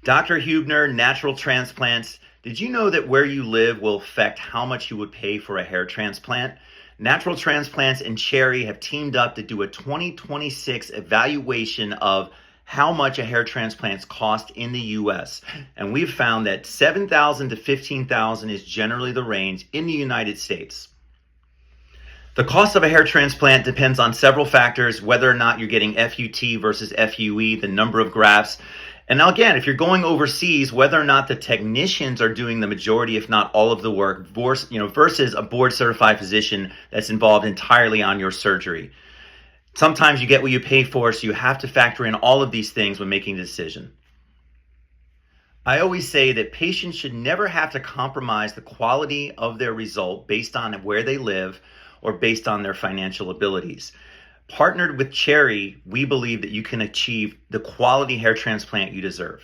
Dr. Huebner, Natural Transplants. Did you know that where you live will affect how much you would pay for a hair transplant? Natural Transplants and Cherry have teamed up to do a 2026 evaluation of how much a hair transplant costs in the US. And we've found that $7,000 to $15,000 is generally the range in the United States. The cost of a hair transplant depends on several factors, whether or not you're getting FUT versus FUE, the number of grafts. And now again, if you're going overseas, whether or not the technicians are doing the majority, if not all of the work, versus a board certified physician that's involved entirely on your surgery. Sometimes you get what you pay for, so you have to factor in all of these things when making a decision. I always say that patients should never have to compromise the quality of their result based on where they live or based on their financial abilities. Partnered with Cherry, we believe that you can achieve the quality hair transplant you deserve.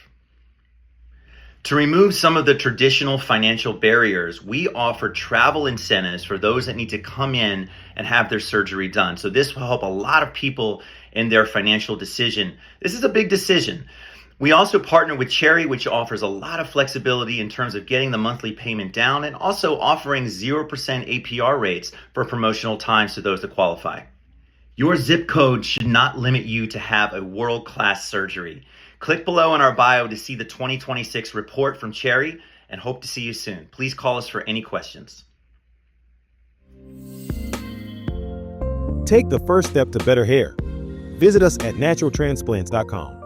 To remove some of the traditional financial barriers, we offer travel incentives for those that need to come in and have their surgery done. So this will help a lot of people in their financial decision. This is a big decision. We also partner with Cherry, which offers a lot of flexibility in terms of getting the monthly payment down and also offering 0% APR rates for promotional times to those that qualify. Your zip code should not limit you to have a world-class surgery. Click below in our bio to see the 2026 report from Cherry and hope to see you soon. Please call us for any questions. Take the first step to better hair. Visit us at naturaltransplants.com.